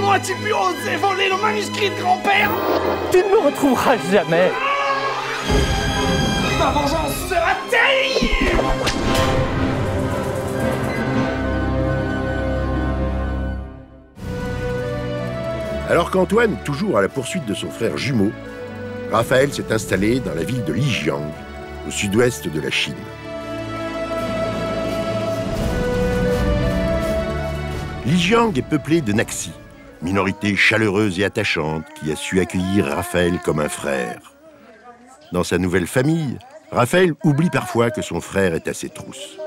Comment as-tu pu oser voler le manuscrit de grand-père? Tu ne me retrouveras jamais. Ma vengeance sera terrible! Alors qu'Antoine est toujours à la poursuite de son frère jumeau, Raphaël s'est installé dans la ville de Lijiang, au sud-ouest de la Chine. Lijiang est peuplé de Naxi, minorité chaleureuse et attachante qui a su accueillir Raphaël comme un frère. Dans sa nouvelle famille, Raphaël oublie parfois que son frère est à ses trousses.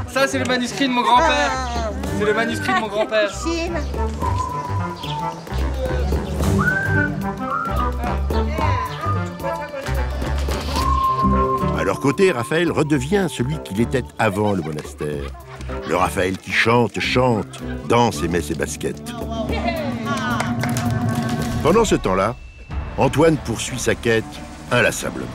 Ça, c'est le manuscrit de mon grand-père. C'est le manuscrit de mon grand-père. À leur côté, Raphaël redevient celui qu'il était avant le monastère. Le Raphaël qui chante, danse et met ses baskets. Pendant ce temps-là, Antoine poursuit sa quête inlassablement.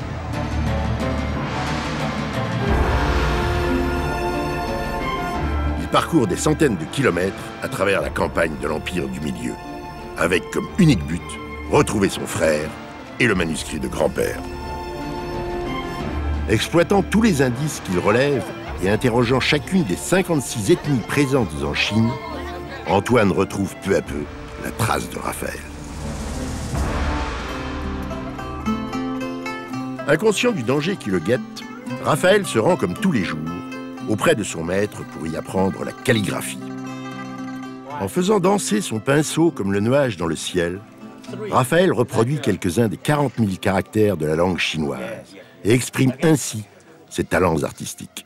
Il parcourt des centaines de kilomètres à travers la campagne de l'Empire du Milieu, avec comme unique but, retrouver son frère et le manuscrit de grand-père. Exploitant tous les indices qu'il relève et interrogeant chacune des 56 ethnies présentes en Chine, Antoine retrouve peu à peu la trace de Raphaël. Inconscient du danger qui le guette, Raphaël se rend comme tous les jours auprès de son maître pour y apprendre la calligraphie. En faisant danser son pinceau comme le nuage dans le ciel, Raphaël reproduit quelques-uns des 40 000 caractères de la langue chinoise et exprime ainsi ses talents artistiques.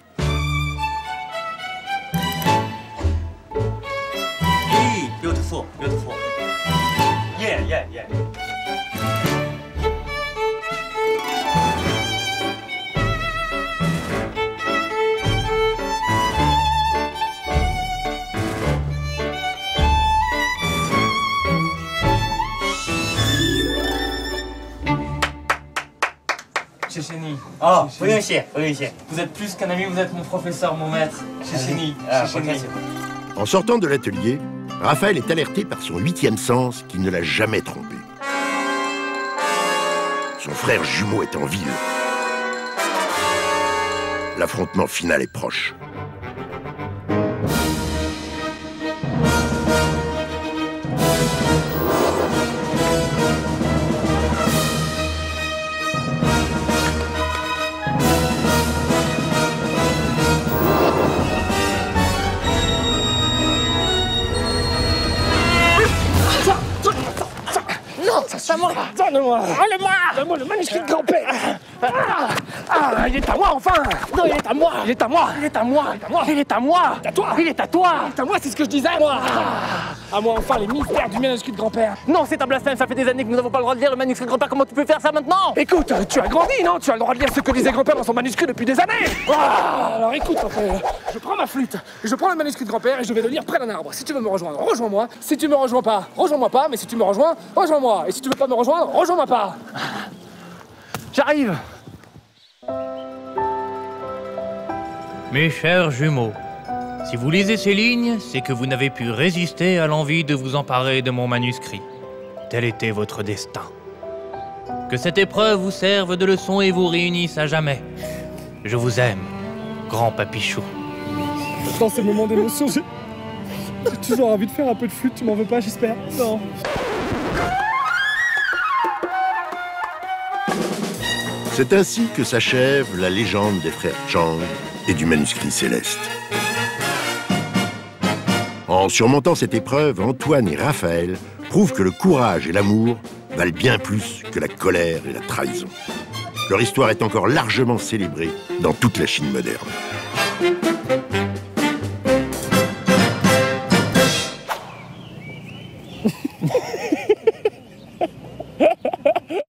Beautiful, beautiful. Yeah, yeah, yeah. Chéchéni. Oh, vous êtes plus qu'un ami, vous êtes mon professeur, mon maître. Chéchéni. En sortant de l'atelier, Raphaël est alerté par son 8e sens qui ne l'a jamais trompé. Son frère jumeau est en ville. L'affrontement final est proche. Donne-moi! Donne-moi le manuscrit de grand-père! Il est à moi, enfin! Non, il est à moi! Il est à moi! Il est à moi! Il est à moi! Il est à toi! Il est à toi! Il est à moi, c'est ce que je disais, moi! À moi, enfin, les mystères du manuscrit de grand-père! Non, c'est un blasphème, ça fait des années que nous n'avons pas le droit de lire le manuscrit de grand-père, comment tu peux faire ça maintenant? Écoute, tu as grandi, non? Tu as le droit de lire ce que disait grand-père dans son manuscrit depuis des années! Alors écoute, Raphaël, je prends ma flûte, je prends le manuscrit de grand-père et je vais le lire près d'un arbre. Si tu veux me rejoindre, rejoins-moi. Si tu me rejoins pas, rejoins-moi pas. Mais si tu me rejoins, rejoins-moi. Et si tu veux pas me rejoindre, rejoins-moi pas. J'arrive. Mes chers jumeaux, si vous lisez ces lignes, c'est que vous n'avez pu résister à l'envie de vous emparer de mon manuscrit. Tel était votre destin. Que cette épreuve vous serve de leçon et vous réunisse à jamais. Je vous aime, grand papichou. Dans ces moments d'émotion, j'ai toujours envie de faire un peu de flûte, tu m'en veux pas, j'espère? Non. C'est ainsi que s'achève la légende des frères Chang et du manuscrit céleste. En surmontant cette épreuve, Antoine et Raphaël prouvent que le courage et l'amour valent bien plus que la colère et la trahison. Leur histoire est encore largement célébrée dans toute la Chine moderne.